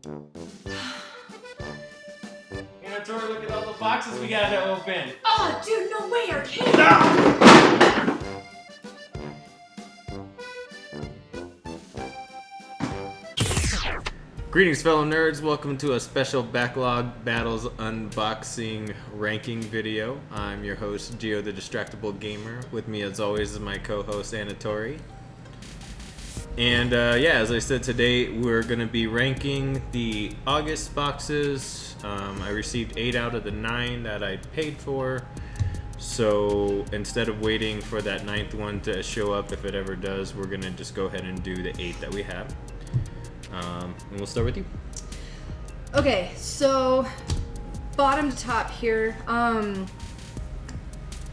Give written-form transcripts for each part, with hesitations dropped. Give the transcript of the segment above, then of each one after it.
Tori, look at all the boxes we got to open. Oh, dude, no way, arcade! Greetings, fellow nerds. Welcome to a special Backlog Battles unboxing ranking video. I'm your host, Geo the Distractible Gamer. With me, as always, is my co-host, Tori. And as I said, today we're going to be ranking the August boxes. I received 8 out of the 9 that I paid for. So instead of waiting for that 9th one to show up, if it ever does, we're going to just go ahead and do the 8 that we have. And we'll start with you. Okay, so bottom to top here.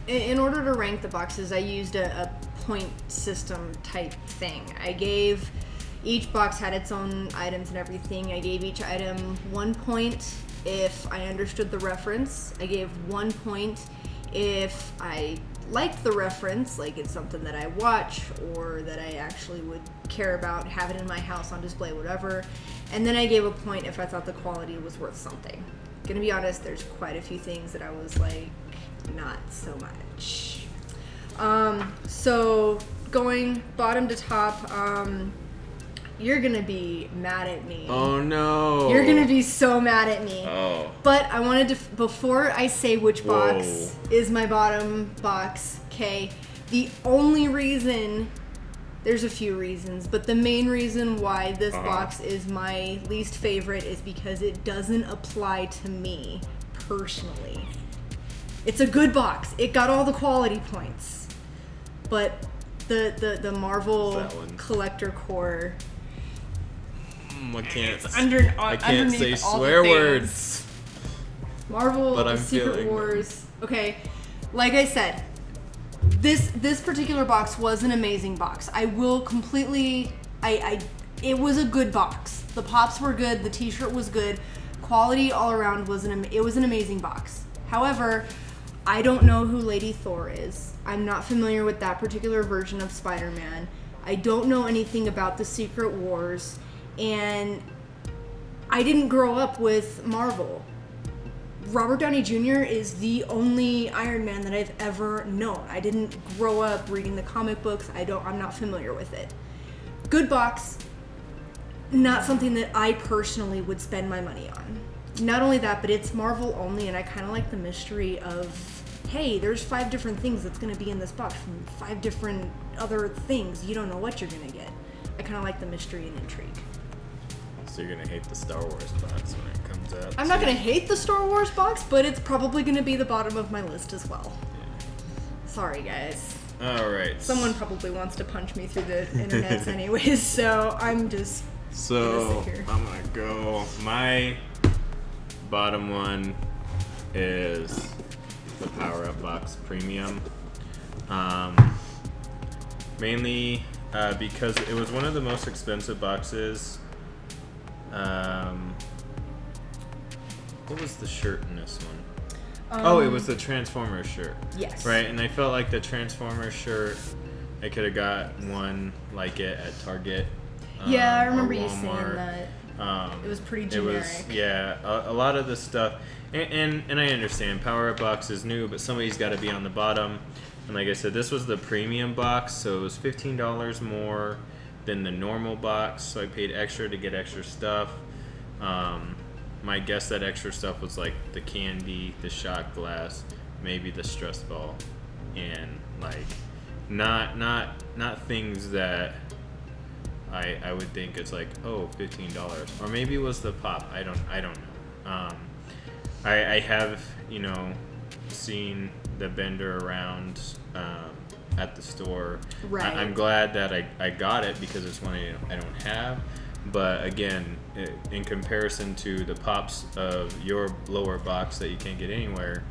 In order to rank the boxes, I used a point system type thing. Each box had its own items and everything. I gave each item 1 point if I understood the reference. I gave 1 point if I liked the reference, like it's something that I watch or that I actually would care about, have it in my house on display, whatever. And then I gave a point if I thought the quality was worth something. Gonna be honest, there's quite a few things that I was like, not so much. So going bottom to top, you're gonna be mad at me. Oh no. You're gonna be so mad at me. Oh. But I wanted to, before I say which box is my bottom box, okay, the only reason, there's a few reasons, but the main reason why this box is my least favorite is because it doesn't apply to me personally. It's a good box. It got all the quality points. But the Marvel Collector Core, I can't say all swear words. Marvel but I'm Secret feeling Wars. Okay, like I said, this particular box was an amazing box. I will completely. It was a good box. The pops were good. The T-shirt was good. Quality all around it was an amazing box. However, I don't know who Lady Thor is. I'm not familiar with that particular version of Spider-Man. I don't know anything about the Secret Wars. And I didn't grow up with Marvel. Robert Downey Jr. is the only Iron Man that I've ever known. I didn't grow up reading the comic books. I'm not familiar with it. Good box. Not something that I personally would spend my money on. Not only that, but it's Marvel only, and I kind of like the mystery of, hey, there's 5 different things that's going to be in this box from 5 different other things. You don't know what you're going to get. I kind of like the mystery and intrigue. So you're going to hate the Star Wars box when it comes out? I'm not going to hate the Star Wars box, but it's probably going to be the bottom of my list as well. Yeah. Sorry, guys. All right. Someone probably wants to punch me through the internets anyways, so I'm just So here. I'm going to go. My bottom one is the Power Up Box Premium. Mainly because it was one of the most expensive boxes. What was the shirt in this one? It was the Transformers shirt. Yes. Right, and I felt like the Transformers shirt, I could have got one like it at Target. Yeah, I remember you saying that. It was pretty generic. A lot of the stuff, and I understand Power Up Box is new, but somebody's got to be on the bottom. And like I said, this was the premium box, so it was $15 more than the normal box, so I paid extra to get extra stuff. My guess that extra stuff was like the candy, the shot glass, maybe the stress ball, and like not things that I would think it's like, oh, $15, or maybe it was the pop. I don't know. I have seen the vendor around at the store. Right. I'm glad that I got it because it's one I don't have. But again, in comparison to the pops of your lower box that you can't get anywhere,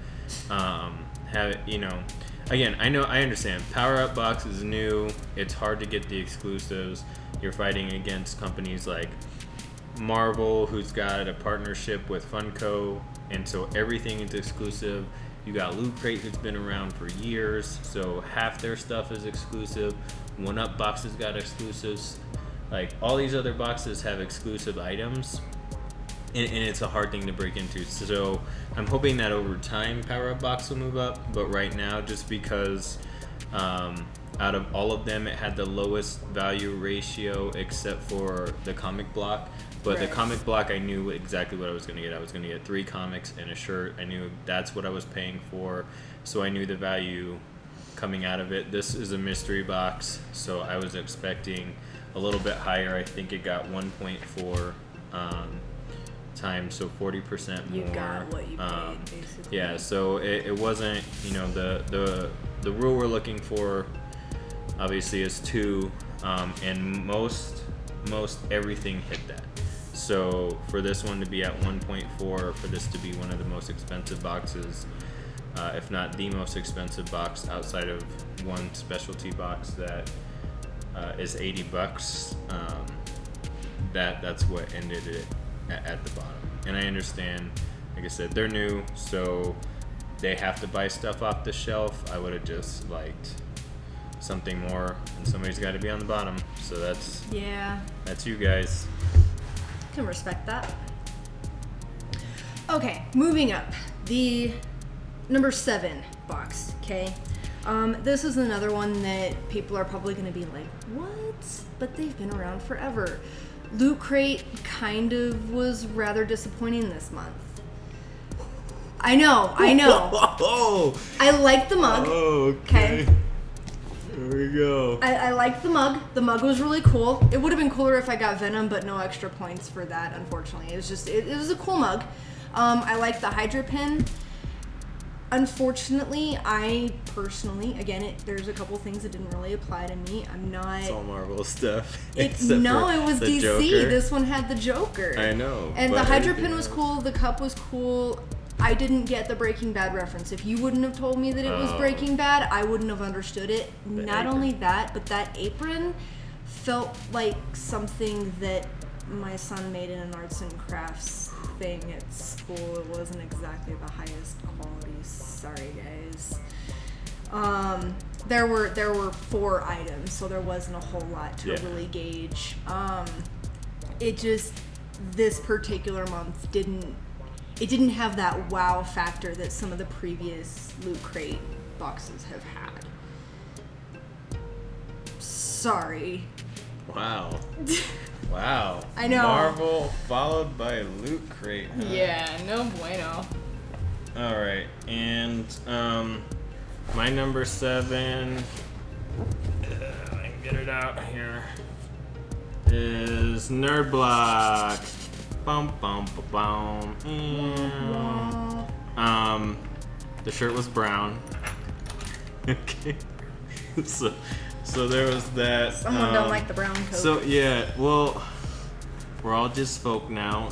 again, I understand. Power Up Box is new. It's hard to get the exclusives. You're fighting against companies like Marvel, who's got a partnership with Funko, and so everything is exclusive. You got Loot Crate, who's been around for years, so half their stuff is exclusive. One Up Boxes got exclusives. Like, all these other boxes have exclusive items, and it's a hard thing to break into. So I'm hoping that over time Power Up Box will move up, but right now, just because out of all of them, it had the lowest value ratio except for the comic block. But the comic block, I knew exactly what I was going to get. I was going to get 3 comics and a shirt. I knew that's what I was paying for, so I knew the value coming out of it. This is a mystery box, so I was expecting a little bit higher. I think it got 1.4 times, so 40% more. You got what you paid, basically. Yeah, so it wasn't, you know, the rule we're looking for obviously is 2, and most everything hit that. So for this one to be at 1.4, for this to be one of the most expensive boxes, if not the most expensive box outside of one specialty box that is $80, that's what ended it at the bottom. And I understand, like I said, they're new, so they have to buy stuff off the shelf. I would have just liked something more, and somebody's got to be on the bottom. So that's you guys. Can respect that. Okay, moving up, the number 7 box. Okay, this is another one that people are probably going to be like, what? But they've been around forever. Loot Crate kind of was rather disappointing this month. I know. I like the mug. Okay. Here we go. I liked the mug. The mug was really cool. It would have been cooler if I got Venom, but no extra points for that, unfortunately. It was just, it was a cool mug. I like the Hydra pin. Unfortunately, I personally, again, there's a couple things that didn't really apply to me. I'm not... It's all Marvel stuff. It was DC. Joker. This one had the Joker. I know. And the Hydra pin was cool. The cup was cool. I didn't get the Breaking Bad reference. If you wouldn't have told me that it was Breaking Bad, I wouldn't have understood it. Not only that, but that apron felt like something that my son made in an arts and crafts thing at school. It wasn't exactly the highest quality. Sorry, guys. There were 4 items, so there wasn't a whole lot to really gauge. It just, this particular month didn't have that wow factor that some of the previous Loot Crate boxes have had. Sorry. Wow. I know. Marvel followed by Loot Crate. Huh? Yeah, no bueno. All right, and my number 7. I can get it out here. Is Nerd Block. Bum bum bum bum. The shirt was brown. Okay. So there was that. Someone don't like the brown coat. So yeah, well, we're all just folk now.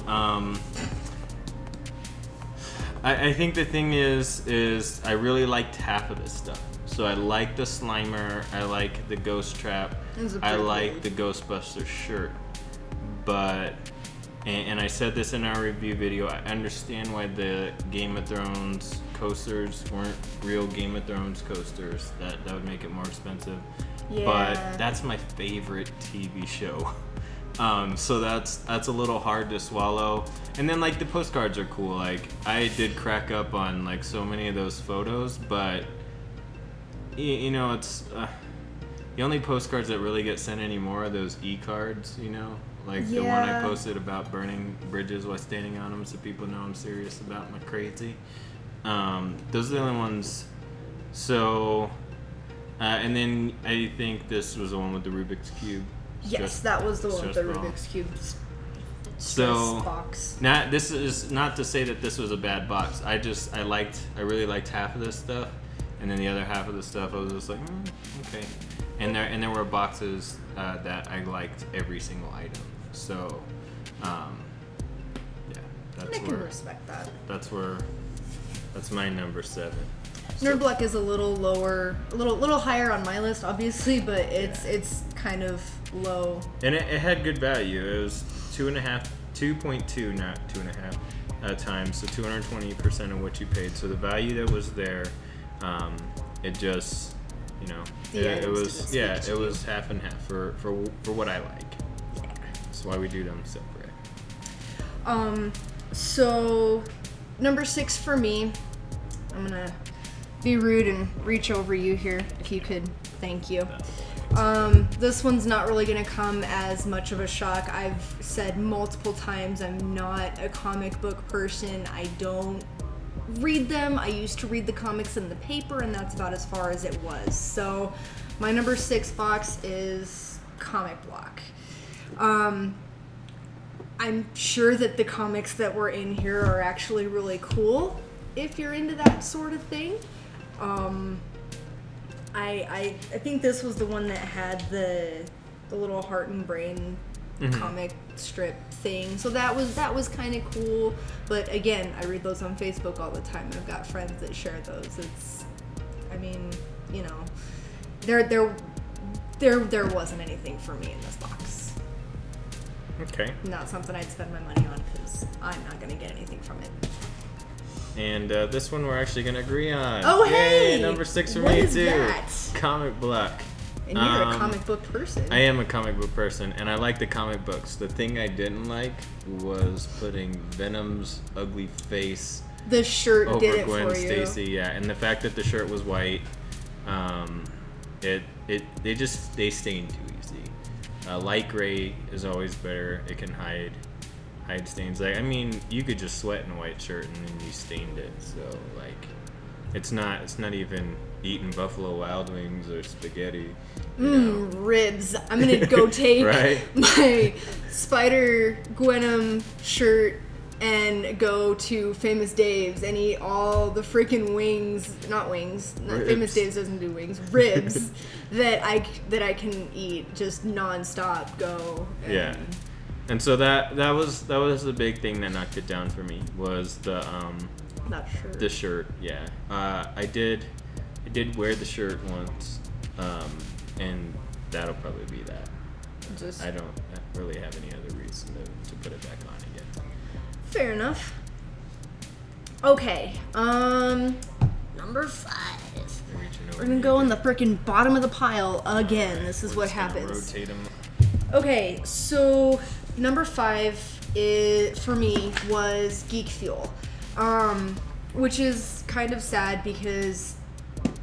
I think the thing is I really liked half of this stuff. So I like the Slimer, I like the Ghost Trap, I like the Ghostbuster shirt. But, and I said this in our review video, I understand why the Game of Thrones coasters weren't real Game of Thrones coasters. That would make it more expensive. Yeah. But that's my favorite TV show. So that's a little hard to swallow. And then like the postcards are cool. Like I did crack up on like so many of those photos, but you know, it's the only postcards that really get sent anymore are those e-cards, you know? Like the one I posted about burning bridges while standing on them so people know I'm serious about my crazy. Those are the only ones. So, and then I think this was the one with the Rubik's Cube. Yes, that was the one with the Rubik's Cube box. This is not to say that this was a bad box. I really liked half of this stuff, and then the other half of the stuff I was just like, okay. And there were boxes that I liked every single item. So, I can respect that. That's my number 7. Nerd Block is a little lower, a little higher on my list, obviously, but it's kind of low. And it had good value. It was 2.2, not 2.5 times, so 220% of what you paid. So the value that was there, it just, you know, it was half and half for what I like. Yeah. That's why we do them separate. So, number 6 for me, I'm gonna be rude and reach over you here, if you could. Thank you. This one's not really gonna come as much of a shock. I've said multiple times I'm not a comic book person. I don't read them. I used to read the comics in the paper, and that's about as far as it was. So, my number 6 box is Comic Block. I'm sure that the comics that were in here are actually really cool if you're into that sort of thing. I think this was the one that had the little heart and brain comic strip thing. So that was kind of cool. But again, I read those on Facebook all the time. I've got friends that share those. There wasn't anything for me in this box. Okay. Not something I'd spend my money on because I'm not going to get anything from it. And this one we're actually going to agree on. Oh, Yay, hey! number 6 for What me, is too. that? Comic Block. And you're a comic book person. I am a comic book person, and I like the comic books. The thing I didn't like was putting Venom's ugly face The shirt over did it Gwen for you. Stacy, yeah. And the fact that the shirt was white, they stain too easy. Light gray is always better. It can hide stains. Like, I mean, you could just sweat in a white shirt and then you stained it. So like, it's not even eating Buffalo Wild Wings or spaghetti. Ribs. I'm gonna go take Right? my Spider Gwenom shirt and go to Famous Dave's and eat all the freaking wings. Not wings. Famous Dave's doesn't do wings. Ribs that I can eat just nonstop. Go. Yeah. And so that was the big thing that knocked it down for me was the shirt. The shirt, yeah. I did wear the shirt once, and that'll probably be that. I don't really have any other reason to put it back on again. Fair enough. Okay. Number 5. We're gonna go in the frickin' bottom of the pile again. This is what happens. Rotate them. Okay, so number 5 for me was GeekFuel, which is kind of sad because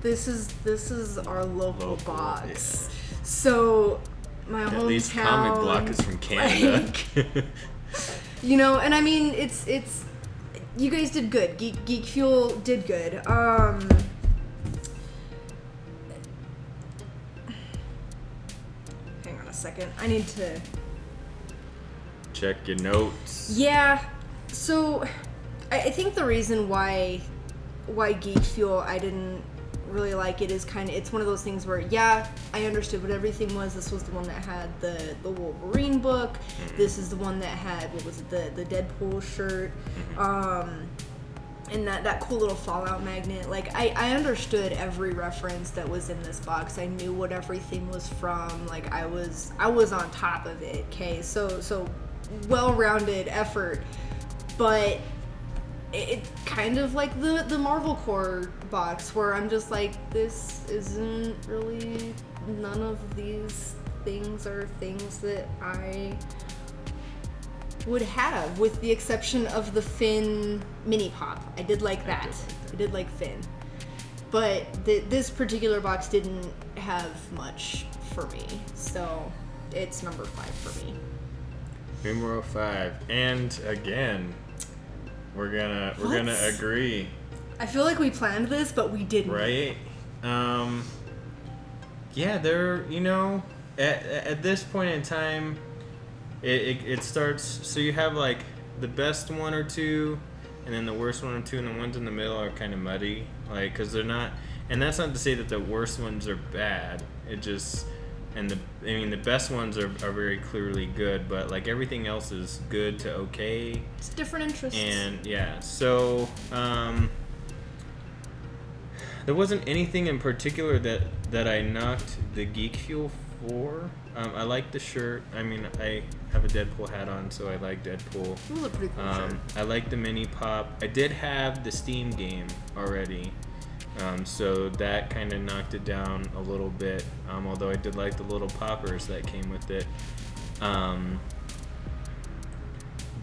this is our local box. Yeah. So my hometown. At least Comic Block is from Canada. And I mean it's you guys did good. GeekFuel did good. Hang on a second. I need to check your notes. Yeah. So I think the reason why GeekFuel I didn't really like it is it's one of those things where I understood what everything was. This was the one that had the Wolverine book. This is the one that had the Deadpool shirt. And that cool little Fallout magnet. Like I understood every reference that was in this box. I knew what everything was from. Like I was on top of it. Okay, so well-rounded effort, but it kind of like the Marvel Core box where I'm just like, this isn't really, none of these things are things that I would have, with the exception of the Finn mini pop. I did like that. I did like Finn. But this particular box didn't have much for me, so it's number 5 for me. Numero 5, and again, we're gonna agree. I feel like we planned this, but we didn't. Right? Yeah, there. At this point in time, it starts. So you have like the best one or two, and then the worst one or two, and the ones in the middle are kind of muddy, like because they're not. And that's not to say that the worst ones are bad. It just. And the best ones are very clearly good, but like everything else is good to okay. It's different interests. And yeah, so there wasn't anything in particular that I knocked the GeekFuel for. I like the shirt. I mean, I have a Deadpool hat on, so I like Deadpool. It was a pretty cool shirt. I like the mini pop. I did have the Steam game already. So that kind of knocked it down a little bit, although I did like the little poppers that came with it.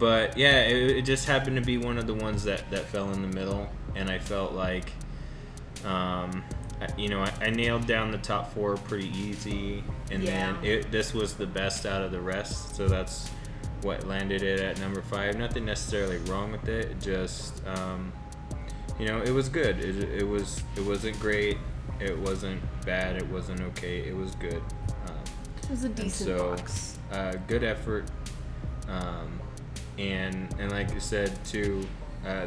But yeah, it just happened to be one of the ones that fell in the middle, and I felt like, I nailed down the top 4 pretty easy, and then this was the best out of the rest, so that's what landed it at number 5. Nothing necessarily wrong with it, just it was good. It wasn't great, it wasn't bad, it wasn't okay, it was good. It was a decent box. Good effort, and like you said too,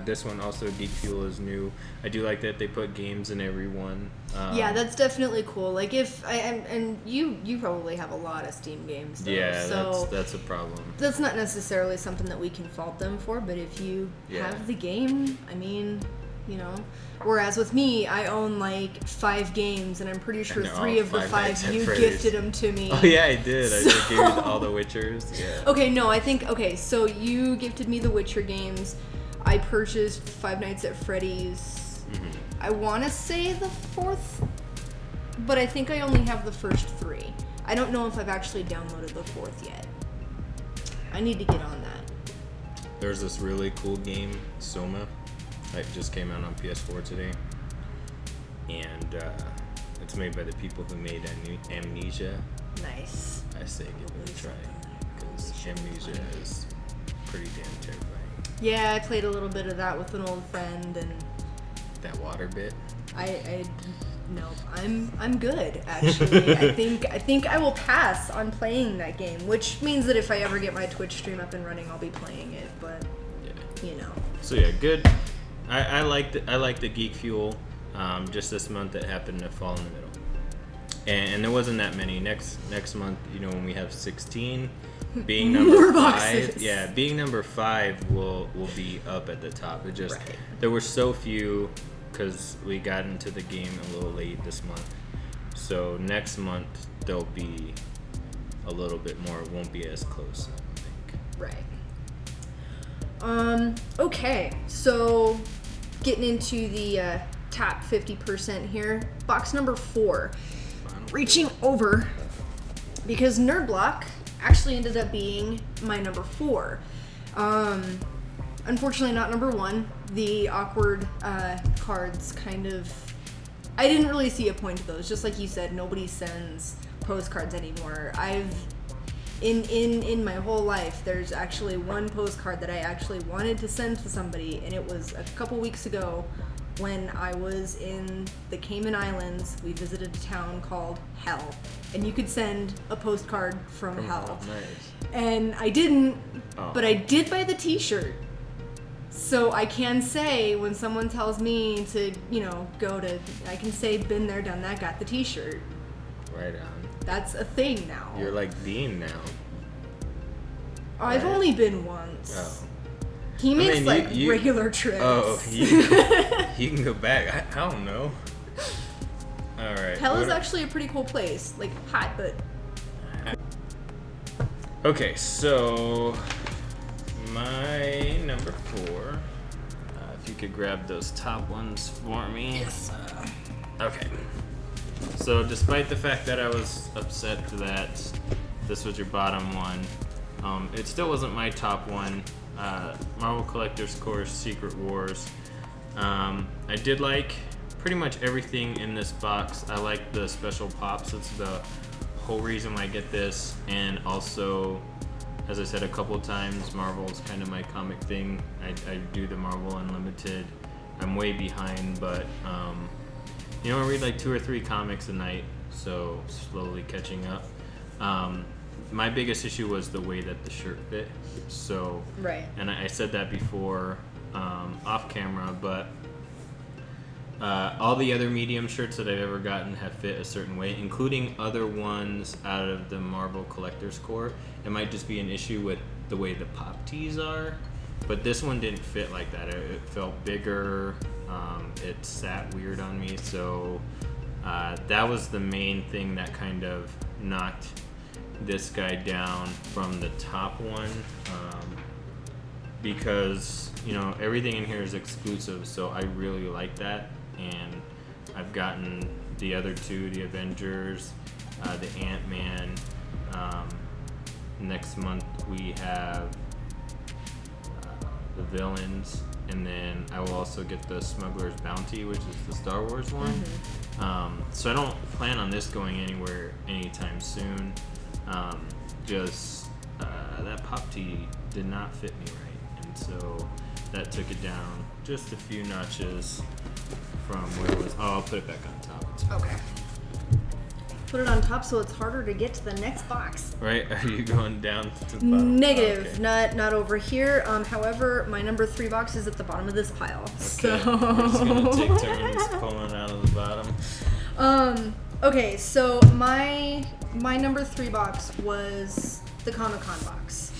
this one also, GeekFuel, is new. I do like that they put games in every one. Yeah, that's definitely cool. Like and you probably have a lot of Steam games though, yeah, so that's a problem. That's not necessarily something that we can fault them for, but if you have the game, I mean, whereas with me, I own like 5 games, and I'm pretty sure 3 of the 5 you gifted them to me. Oh yeah, I did. I gave you all the Witchers. Yeah. Okay, no, so you gifted me the Witcher games. I purchased Five Nights at Freddy's. Mm-hmm. I want to say the 4th, but I think I only have the first 3. I don't know if I've actually downloaded the 4th yet. I need to get on that. There's this really cool game, Soma, that just came out on PS4 today, and it's made by the people who made Amnesia. Nice. I say give it a try, because Amnesia is pretty damn terrifying. Yeah, I played a little bit of that with an old friend, and that water bit. No, I'm good actually. I think I will pass on playing that game, which means that if I ever get my Twitch stream up and running, I'll be playing it. But So yeah, good. I like the GeekFuel. Just this month it happened to fall in the middle, and there wasn't that many. Next month, when we have 16. Being number 5, being number 5 will be up at the top. It just there were so few because we got into the game a little late this month. So next month there'll be a little bit more. It won't be as close, I don't think. Right. Okay. So getting into the top 50% here. Box number 4. Reaching over because Nerd Block actually ended up being my number 4. Unfortunately not number 1. The awkward cards kind of... I didn't really see a point to those. Just like you said, nobody sends postcards anymore. In my whole life, there's actually one postcard that I actually wanted to send to somebody, and it was a couple weeks ago when I was in the Cayman Islands. We visited a town called Hell, and you could send a postcard from Hell. Nice. And I didn't, but I did buy the t-shirt. So I can say when someone tells me to, go to, I can say been there, done that, got the t-shirt. Right on. That's a thing now. You're like Dean now. I've only been once. Oh. He makes regular trips. Oh, you can go back. I don't know. All right. Hell is actually a pretty cool place. Like hot, but. Okay, so my number 4. If you could grab those top ones for me. Yes. Okay. So despite the fact that I was upset that this was your bottom one, it still wasn't my top one. Marvel Collector's Course Secret Wars. I did like pretty much everything in this box. I like the special pops. It's the whole reason why I get this, and also, as I said a couple times, Marvel's kind of my comic thing. I do the Marvel Unlimited. I'm way behind, but I read like 2 or 3 comics a night, so slowly catching up. My biggest issue was the way that the shirt fit. So, right. And I said that before off camera, but all the other medium shirts that I've ever gotten have fit a certain way, including other ones out of the Marvel Collector's Core. It might just be an issue with the way the pop tees are, but this one didn't fit like that. It felt bigger. It sat weird on me, so that was the main thing that kind of knocked this guy down from the top one, because everything in here is exclusive, so I really like that. And I've gotten the other 2, the Avengers, the Ant-Man. Next month we have the villains, and then I will also get the Smuggler's Bounty, which is the Star Wars one. So I don't plan on this going anywhere anytime soon. That pop tee did not fit me right, and so that took it down just a few notches from where it was. Oh, I'll put it back on top. It's fine. Okay. Put it on top so it's harder to get to the next box. Right? Are you going down to the bottom? Negative. Oh, okay. Not over here. However, my number 3 box is at the bottom of this pile. Okay. So We're just gonna take turns pulling out of the bottom. Okay, so my number 3 box was the ComicCon box.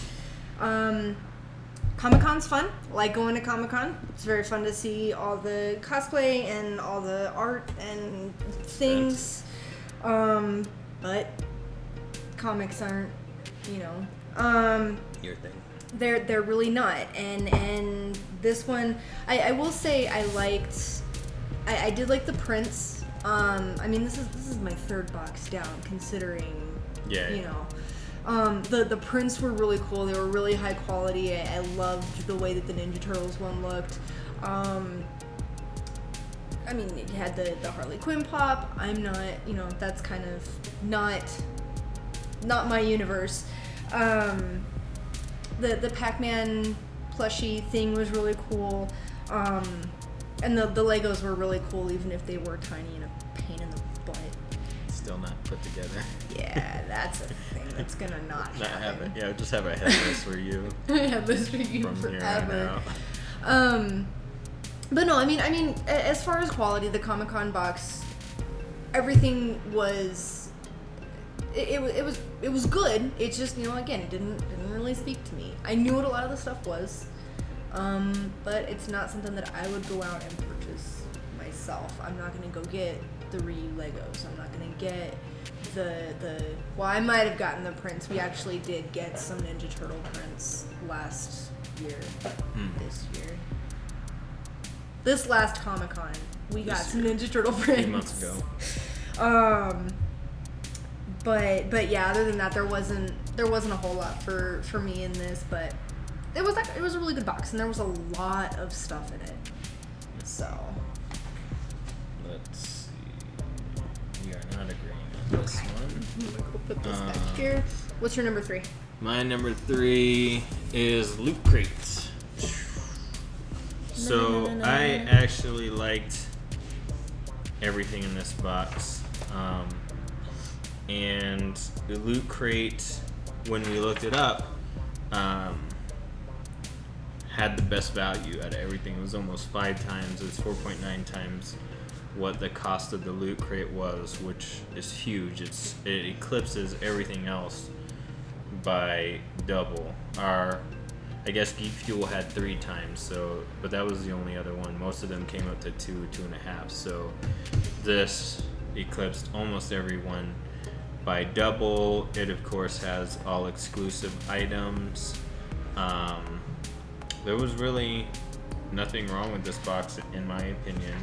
Comic-Con's fun. I like going to Comic-Con. It's very fun to see all the cosplay and all the art and things. But comics aren't, Your thing. they're really not. And this one, I will say I did like the prints. I mean, this is my 3rd box down, considering, the prints were really cool. They were really high quality. I loved the way that the Ninja Turtles one looked. I mean, it had the Harley Quinn pop. I'm not, that's kind of not my universe. The Pac-Man plushie thing was really cool. And the Legos were really cool, even if they were tiny and a pain in the butt. Still not put together. Yeah, that's a thing that's gonna not happen. Yeah, just have a headless for you. Headless for you from forever. Here on out. But no, I mean, as far as quality, the ComicCon box, everything was, it was good. It's just, again, it didn't really speak to me. I knew what a lot of the stuff was, but it's not something that I would go out and purchase myself. I'm not gonna go get 3 Legos. I'm not gonna get well, I might have gotten the prints. We actually did get some Ninja Turtle prints last year. This last Comic-Con, we got some Ninja Turtle prints. 3 months ago. But yeah, other than that, there wasn't a whole lot for me in this, but it was a really good box, and there was a lot of stuff in it. So Let's see. We are not agreeing on this one. I'm gonna go put this back here. What's your number 3? My number 3 is Loot Crate. So I actually liked everything in this box, and the Loot Crate, when we looked it up, had the best value out of everything. It was almost 5 times. It was 4.9 times what the cost of the Loot Crate was, which is huge. It eclipses everything else by double. I guess GeekFuel had 3 times, but that was the only other one. Most of them came up to 2.5. So this eclipsed almost everyone by double. It of course has all exclusive items. There was really nothing wrong with this box, in my opinion.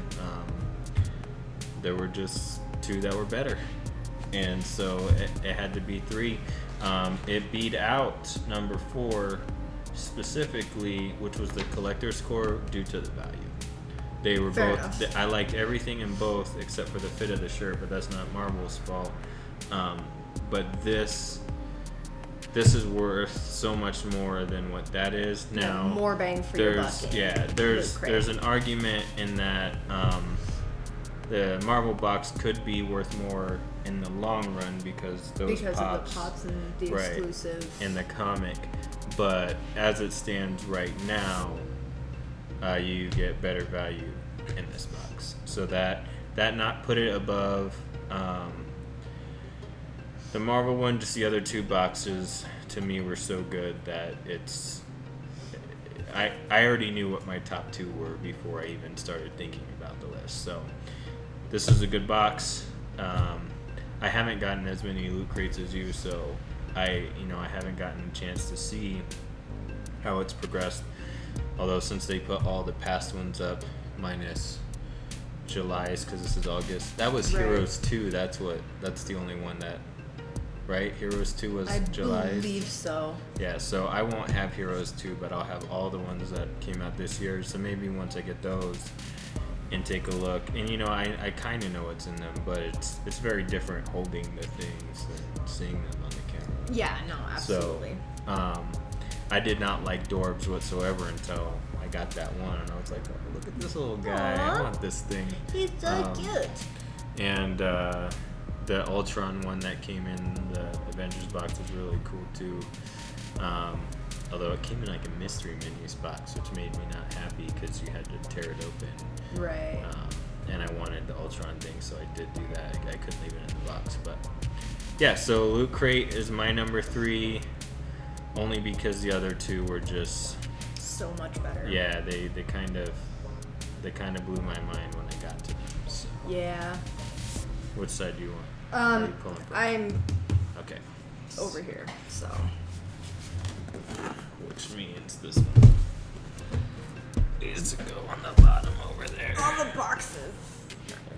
There were just 2 that were better, and so it had to be 3. It beat out number 4 specifically, which was the collector's core, due to the value. They were Fair both. enough. I liked everything in both except for the fit of the shirt, but that's not Marvel's fault. But this is worth so much more than what that is. Now, more bang for your buck. There's an argument in that the Marvel box could be worth more in the long run because of the pops and the exclusive in the comic. But as it stands right now, you get better value in this box. So that not put it above the Marvel one. Just the other 2 boxes to me were so good that I already knew what my top 2 were before I even started thinking about the list. So this is a good box. I haven't gotten as many Loot Crates as you, so I haven't gotten a chance to see how it's progressed. Although since they put all the past ones up, minus July's, because this is August. That was Right. Heroes 2. That's the only one that right? Heroes 2 was I July. believe so. Yeah, so I won't have Heroes 2, but I'll have all the ones that came out this year. So maybe once I get those and take a look, and you know, I kind of know what's in them, but it's very different holding the things than seeing them on the camera. Yeah, no, absolutely. So, I did not like Dorbs whatsoever until I got that one, and I was like, oh, look at this little guy. Aww. I want this thing. He's so cute. And the Ultron one that came in the Avengers box was really cool too. Although it came in like a mystery menus box, which made me not happy because you had to tear it open. Right. And I wanted the Ultron thing, so I did do that. I couldn't leave it in the box, but yeah. So Loot Crate is my number 3, only because the other 2 were just so much better. Yeah, they kind of blew my mind when I got to them. So. Yeah. Which side do you want? Where are you pulling from? I'm okay. over here, so. Which means this one needs to go on the bottom over there. All the boxes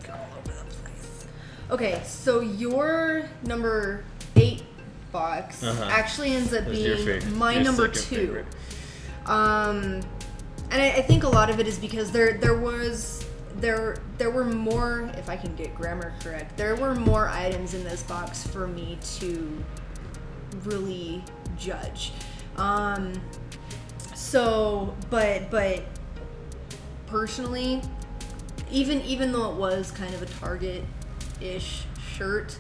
are all over the place. Okay, so your number 8 box actually ends up being my number 2. Favorite. And I think a lot of it is because there were more, if I can get grammar correct, there were more items in this box for me to really judge. So, but personally, even though it was kind of a Target-ish shirt,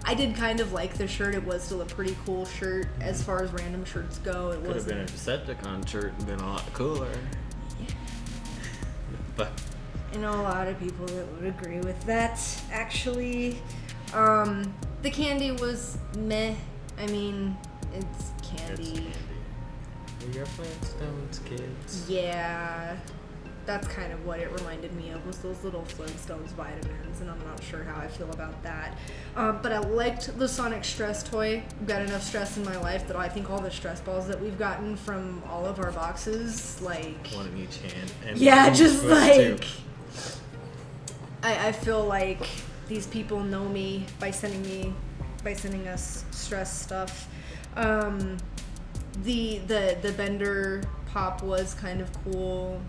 I did kind of like the shirt. It was still a pretty cool shirt as far as random shirts go. It could have been a Decepticon shirt and been a lot cooler. Yeah. But I know a lot of people that would agree with that, actually. The candy was meh. I mean, it's candy. It's candy. We're your Flintstones, kids. Yeah. That's kind of what it reminded me of, was those little Flintstones vitamins, and I'm not sure how I feel about that. But I liked the Sonic Stress toy. I've got enough stress in my life that I think all the stress balls that we've gotten from all of our boxes, like... One in each hand. And yeah, just like... Too. I feel like these people know me by sending us stress stuff. The Bender pop was kind of cool.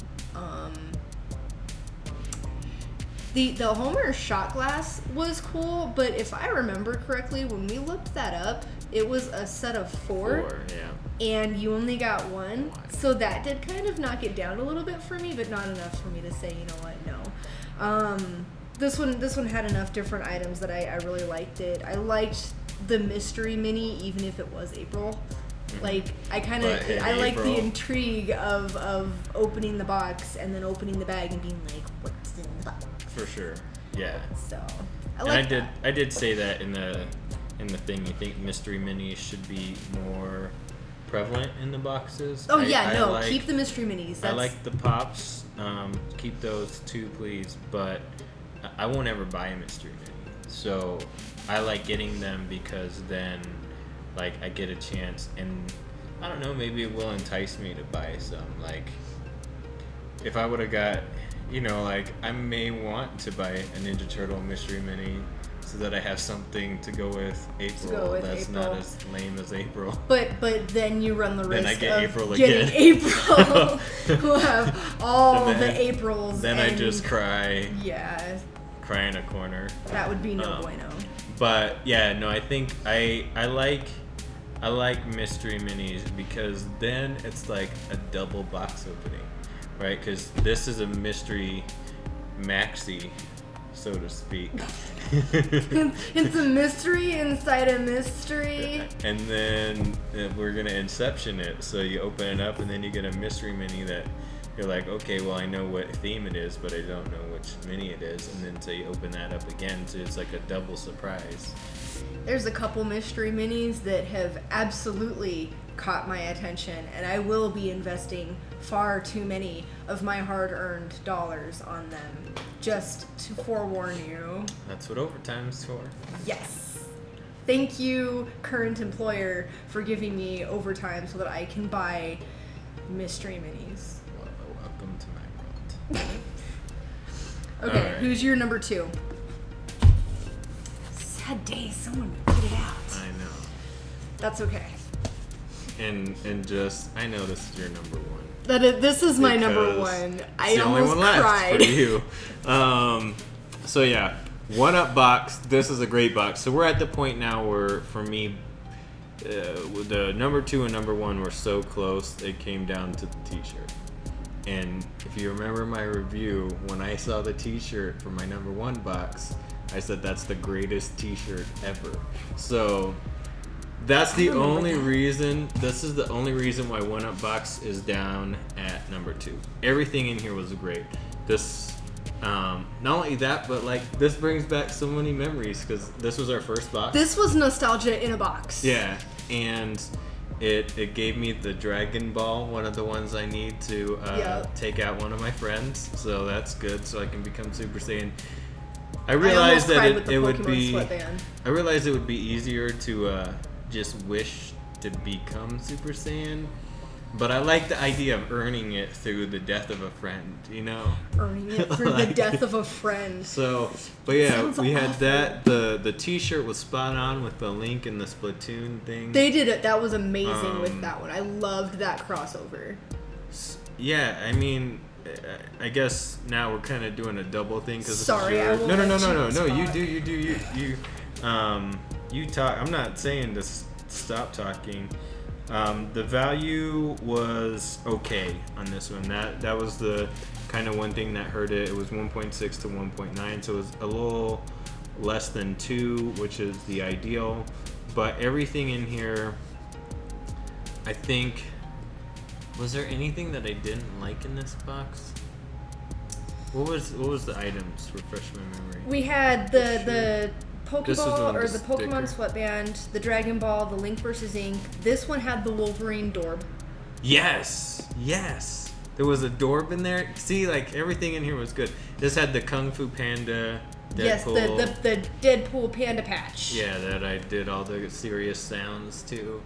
The Homer shot glass was cool, but if I remember correctly, when we looked that up, it was a set of 4. Yeah. And you only got 1. So that did kind of knock it down a little bit for me, but not enough for me to say, you know what, no. This one had enough different items that I really liked it. I liked the mystery mini, even if it was April. Like, I like the intrigue of opening the box and then opening the bag and being like, what's in the box? For sure. Yeah. So, I did say that in the thing. You think mystery minis should be more prevalent in the boxes? Oh yeah, keep the mystery minis. I like the pops. Keep those too, please. But I won't ever buy a mystery mini. So I like getting them because then, like, I get a chance, and I don't know, maybe it will entice me to buy some. Like, if I would have got, you know, like, I may want to buy a Ninja Turtle mystery mini so that I have something to go with April that's April. not as lame as April. But then you run the risk Then I get of April getting again. April, who have all the Aprils. Then and I just cry. Yeah. Cry in a corner. That would be no bueno. But yeah, no, I think I like mystery minis because then it's like a double box opening, right? Because this is a mystery maxi, so to speak. It's a mystery inside a mystery. And then we're gonna Inception it, so you open it up and then you get a mystery mini that you're like, okay, well, I know what theme it is, but I don't know which mini it is. And then so you open that up again, so it's like a double surprise. There's a couple mystery minis that have absolutely caught my attention, and I will be investing far too many of my hard-earned dollars on them, just to forewarn you. That's what overtime's for. Yes. Thank you, current employer, for giving me overtime so that I can buy mystery minis. Welcome to my world. Okay, right. Who's your number 2? Sad day, someone get it out. That's okay. And just, I know this is your number one. This is my number Because one. it's I the only almost one left cried. for you. So yeah, One Up box. This is a great box. So we're at the point now where, for me, the number 2 and number 1 were so close. It came down to the T-shirt. And if you remember my review, when I saw the T-shirt for my number 1 box, I said that's the greatest T-shirt ever. So that's the only reason. This is the only reason why One Up box is down at number 2. Everything in here was great. This, not only that, but like this brings back so many memories because this was our first box. This was nostalgia in a box. Yeah, and it gave me the Dragon Ball, one of the ones I need to take out one of my friends. So that's good. So I can become Super Saiyan. I realized that it would be. Sweatband. I realized it would be easier to just wish to become Super Saiyan, but I like the idea of earning it through the death of a friend. You know, Earning it through the death of a friend. So, but yeah, Sounds we had awful. that. The T-shirt was spot on with the Link and the Splatoon thing. They did it. That was amazing with that one. I loved that crossover. Yeah, I mean, I guess now we're kind of doing a double thing because Sorry, I will no. let you on the You spot. do. You talk. I'm not saying to stop talking. The value was okay on this one. That was the kind of one thing that hurt it. It was 1.6 to 1.9, so it was a little less than 2, which is the ideal. But everything in here, I think. Was there anything that I didn't like in this box? What was the items? Refresh my memory. We had the This was the Pokeball one or with the the Pokemon sticker. sweatband, the Dragon Ball, the Link versus Ink. This one had the Wolverine Dorb. Yes. There was a Dorb in there. See, like everything in here was good. This had the Kung Fu Panda. Deadpool. Yes, the Deadpool panda patch. Yeah, that I did all the serious sounds to,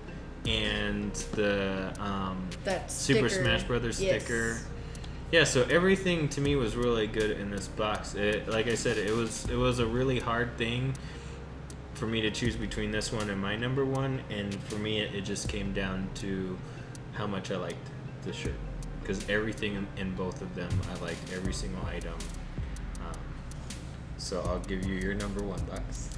and the That Super sticker. Smash Brothers Yes. sticker. Yeah, so everything to me was really good in this box. Like I said, it was a really hard thing for me to choose between this one and my number 1, and for me it just came down to how much I liked the shirt, because everything in both of them, I liked every single item. So I'll give you your number 1 box.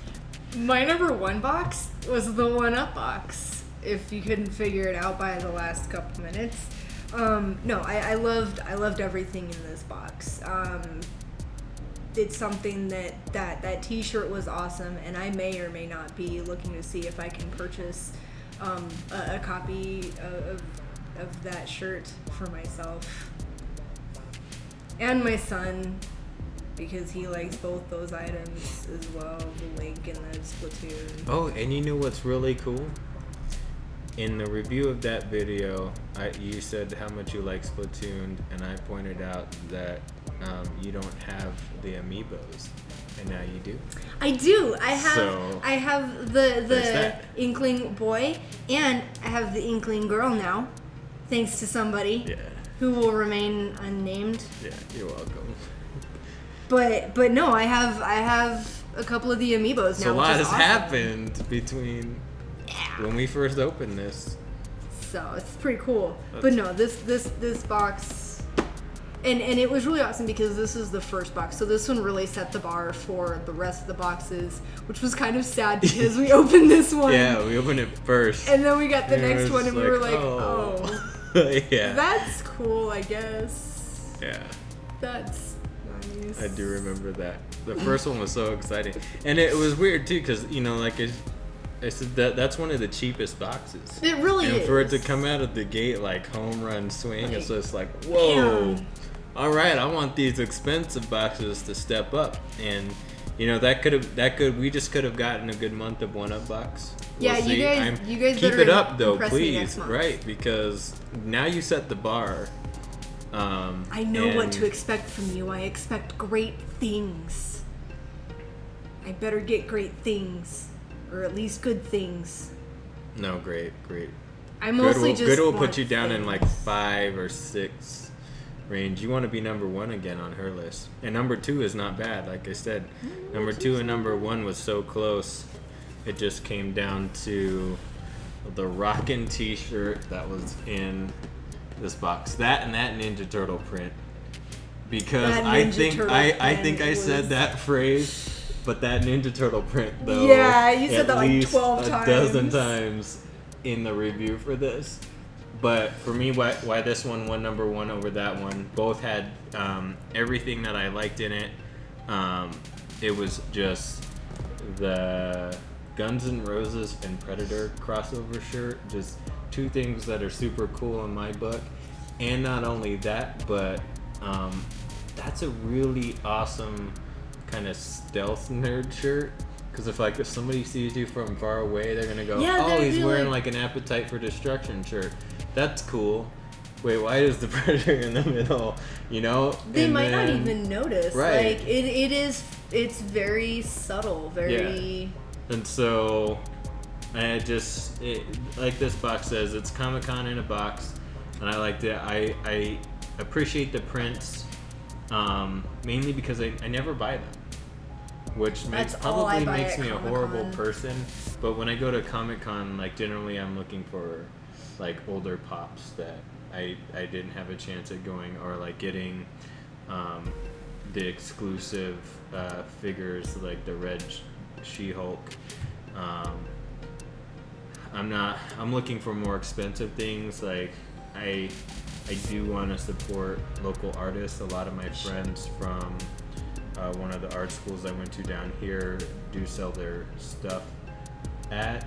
My number 1 box was the One Up box. If you couldn't figure it out by the last couple minutes. No, I loved everything in this box. It's something that T-shirt was awesome, and I may or may not be looking to see if I can purchase a copy of that shirt for myself and my son, because he likes both those items as well, the Link and the Splatoon. Oh, and you know what's really cool? In the review of that video, you said how much you like Splatoon, and I pointed out that you don't have the amiibos, and now you do. I do. So, I have there's the that. Inkling boy, and I have the Inkling girl now, thanks to somebody Yeah, who will remain unnamed. yeah, you're welcome. But no, I have a couple of the amiibos So now. a lot which is has awesome. happened between Yeah. when we first opened this. So it's pretty cool. But no, this box, and it was really awesome because this is the first box. So this one really set the bar for the rest of the boxes, which was kind of sad because we opened this one. Yeah, we opened it first. And then we got the And it next was one and we were like, oh. oh, Yeah. that's cool, I guess. Yeah. That's nice. I do remember that. The first one was so exciting, and it was weird too, because like I said, that's one of the cheapest boxes. It really and is. for it to come out of the gate like home run swing, it's just like, whoa! Damn. All right, I want these expensive boxes to step up, and we just could have gotten a good month of One Up box. Yeah, you see. guys keep better it up though, impress me next please, month. right? Because now you set the bar. I know what and- to expect from you. I expect great things. I better get great things, or at least good things. No, great. I mostly just Good will want put you down in like things. 5 or 6 range. You want to be number 1 again on her list, and number 2 is not bad. Like I said, number 2 and number 1 was so close. It just came down to the rockin' t-shirt that was in this box. That and that Ninja Turtle print. Because I think I said that phrase, but that Ninja Turtle print though. Yeah, you said that like 12 a times. dozen times in the review for this. But for me, why this one won number one over that one? Both had everything that I liked in it. It was just the Guns N' Roses and Predator crossover shirt. Just two things that are super cool in my book. And not only that, but that's a really awesome kind of stealth nerd shirt. Because if somebody sees you from far away, they're gonna go, "Oh, he's wearing like an Appetite for Destruction shirt. That's cool." Wait, why is the Predator in the middle? You know, they might not even notice. Right? Like it's very subtle, very. Yeah. And so, like this box says, it's Comic-Con in a box, and I liked it. I appreciate the prints, mainly because I never buy them, which probably makes me a horrible person. But when I go to Comic-Con, like generally I'm looking for like older pops that I didn't have a chance at going, or like getting the exclusive figures like the Red She-Hulk. I'm looking for more expensive things. Like I do want to support local artists. A lot of my friends from one of the art schools I went to down here do sell their stuff at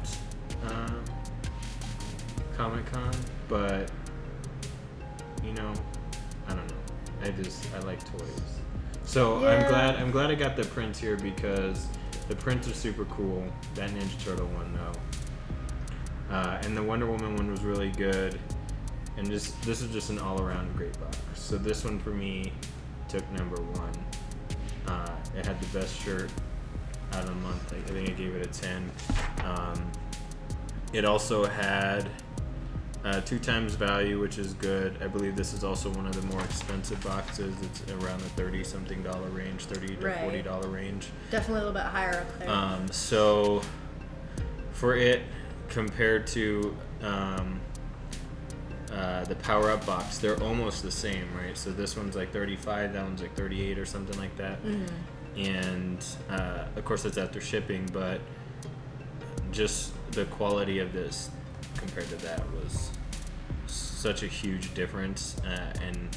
Comic-Con, but you know, I don't know. I like toys. So yeah. I'm glad I got the prints here, because the prints are super cool. That Ninja Turtle one though, and the Wonder Woman one was really good. And this is just an all-around great box. So this one for me took number one. It had the best shirt out of the month. I think I gave it a 10. It also had 2 times value, which is good. I believe this is also one of the more expensive boxes. It's around the $30-something range, $30 to $40 range. Definitely a little bit higher up there. So for it, compared to the Power Up box, they're almost the same, right? So this one's like 35, that one's like 38 or something like that. Mm-hmm. And of course that's after shipping, but just the quality of this compared to that was such a huge difference, and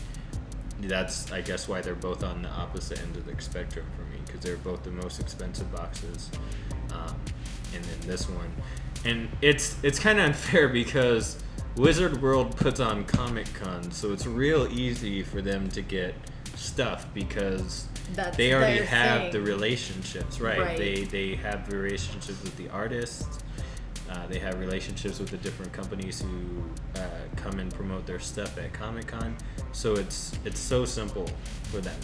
that's, I guess, why they're both on the opposite end of the spectrum for me, because they're both the most expensive boxes, and then this one. And it's kind of unfair because Wizard World puts on Comic-Con, so it's real easy for them to get stuff because they already have the relationships, right? They have the relationships with the artists. They have relationships with the different companies who come and promote their stuff at Comic-Con. So it's so simple for them.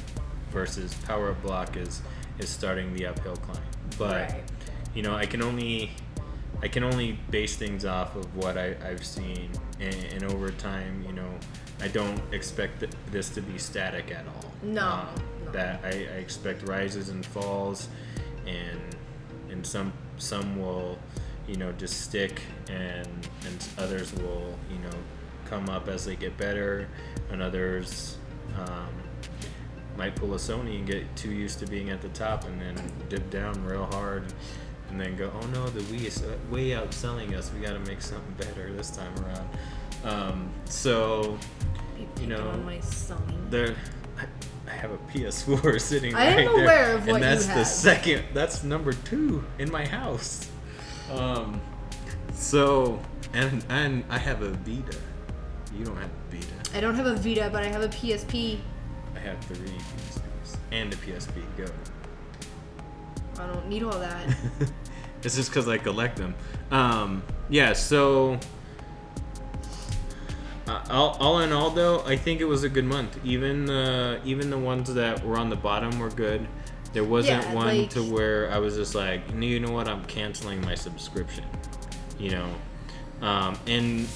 Versus Power Up Block is starting the uphill climb. But you know, I can only base things off of what I've seen, and over time, you know, I don't expect this to be static at all. No. That I expect rises and falls, and some will, you know, just stick, and others will, you know, come up as they get better, and others might pull a Sony and get too used to being at the top and then dip down real hard and then go, oh no, the Wii is way outselling us, we got to make something better this time around. So, you know, on my Sony. There, I have a PS4 sitting I right there. I am aware of what and that's you have. the second, that's number 2 in my house. So, and I have a Vita. You don't have a Vita. I don't have a Vita, but I have a PSP. I have 3 PSPs and a PSP Go. I don't need all that. It's just because I collect them. Yeah, so all in all, though, I think it was a good month. Even the ones that were on the bottom were good. There wasn't one to where I was just like, you know what, I'm canceling my subscription. You know, and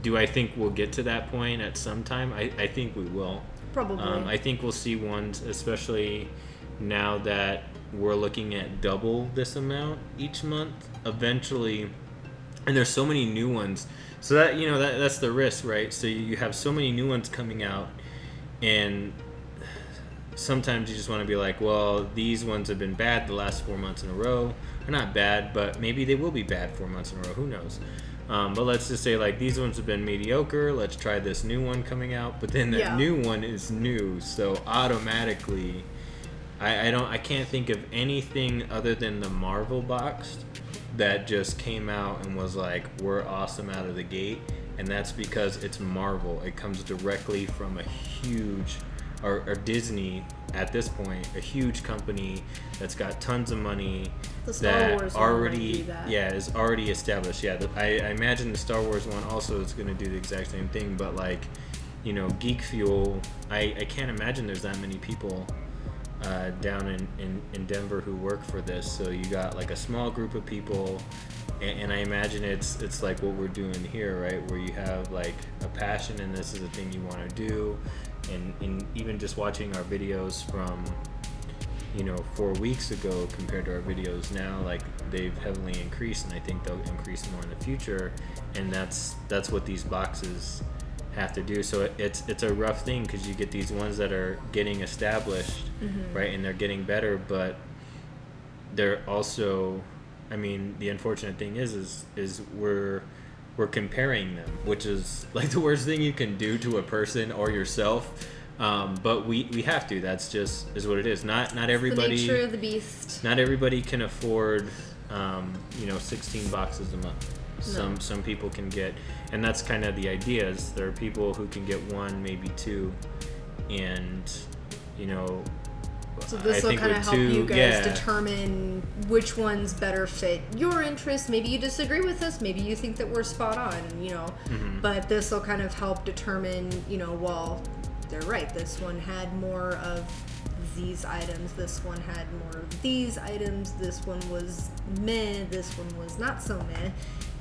do I think we'll get to that point at some time? I think we will. Probably. I think we'll see ones, especially now that we're looking at double this amount each month. Eventually, and there's so many new ones. So that, you know, that's the risk, right? So you have so many new ones coming out, and sometimes you just want to be like, well, these ones have been bad the last 4 months in a row. They're not bad, but maybe they will be bad 4 months in a row. Who knows? But let's just say, like, these ones have been mediocre. Let's try this new one coming out. But then that new one is new, so automatically, I can't think of anything other than the Marvel box that just came out and was like, we're awesome out of the gate. And that's because it's Marvel. It comes directly from a huge, or Disney at this point, a huge company that's got tons of money. The Star Wars already, is already established. Yeah, I imagine the Star Wars one also is going to do the exact same thing. But like, you know, GeekFuel, I can't imagine there's that many people down in Denver who work for this. So you got like a small group of people, and I imagine it's like what we're doing here, right? Where you have like a passion and this is a thing you want to do, and even just watching our videos from, you know, 4 weeks ago compared to our videos now, like they've heavily increased, and I think they'll increase more in the future, and that's what these boxes have to do. So it's a rough thing because you get these ones that are getting established, right, and they're getting better, but they're also, I mean, the unfortunate thing is we're comparing them, which is like the worst thing you can do to a person or yourself. But we have to. That's just is what it is. Not everybody. The nature of the beast. Not everybody can afford, 16 boxes a month. No. Some people can get, and that's kind of the idea. Is there are people who can get one, maybe two, and So this will kind of help you guys determine which ones better fit your interests. Maybe you disagree with us. Maybe you think that we're spot on. But this will kind of help determine. Well, they're right. This one had more of these items. This one had more of these items. This one was meh. This one was not so meh.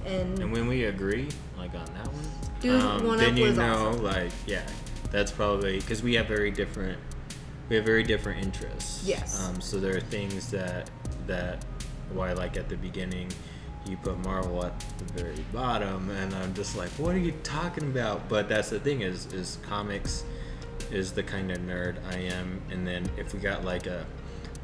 And when we agree, like on that one, then awesome. That's probably because we have very different interests. Yes. So there are things that why, like at the beginning, you put Marvel at the very bottom, and I'm just like, what are you talking about? But that's the thing is comics is the kind of nerd I am, and then if we got like a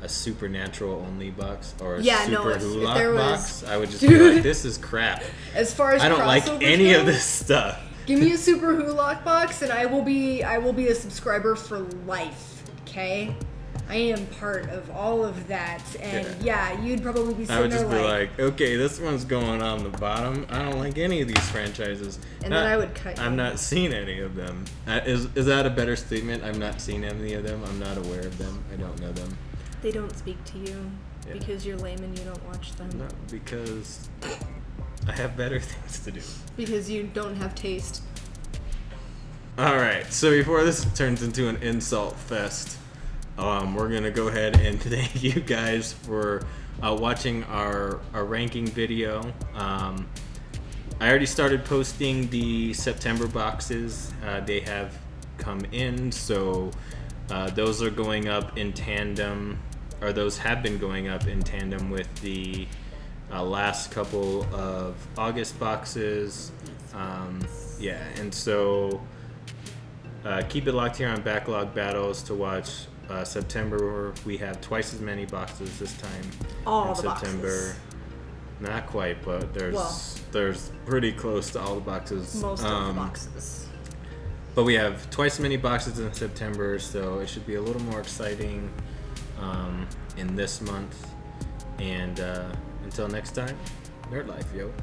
supernatural only box or a Hulak box, I would just be like, this is crap. As far as I don't like any of this stuff. Give me a Super Hulak box and I will be a subscriber for life. Okay? I am part of all of that, and you'd probably be sitting there I would just be like, okay, this one's going on the bottom. I don't like any of these franchises. And then I would cut you. I'm not seeing any of them. Is that a better statement? I'm not seeing any of them. I'm not aware of them. I don't know them. They don't speak to you because you're lame and you don't watch them. No, because I have better things to do. Because you don't have taste. Alright, so before this turns into an insult fest, we're going to go ahead and thank you guys for watching our ranking video. I already started posting the September boxes. They have come in, so those are going up in tandem, or those have been going up in tandem with the last couple of August boxes. And so keep it locked here on Backlog Battles to watch September. We have twice as many boxes this time. All in the September. Boxes. Not quite, but there's pretty close to all the boxes. Most of the boxes. But we have twice as many boxes in September, so it should be a little more exciting in this month. And until next time, nerd life, yo.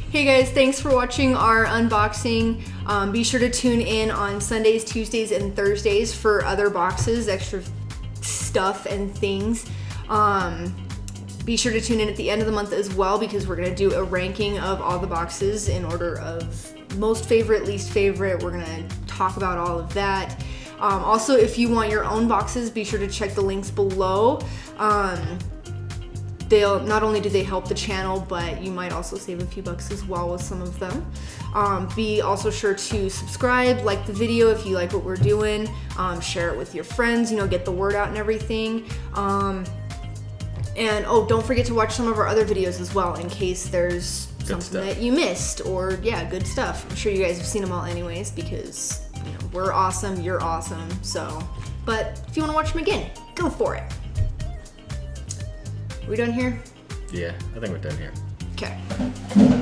Hey guys, thanks for watching our unboxing. Be sure to tune in on Sundays, Tuesdays, and Thursdays for other boxes, extra stuff and things. Be sure to tune in at the end of the month as well, because we're going to do a ranking of all the boxes in order of most favorite, least favorite. We're going to talk about all of that. Also, if you want your own boxes, be sure to check the links below. Not only do they help the channel, but you might also save a few bucks as well with some of them. Be also sure to subscribe, like the video if you like what we're doing, share it with your friends, get the word out and everything. And oh, don't forget to watch some of our other videos as well in case there's something that you missed or yeah, good stuff. I'm sure you guys have seen them all anyways because we're awesome, you're awesome. So, but if you want to watch them again, go for it. Are we done here? Yeah, I think we're done here. Okay.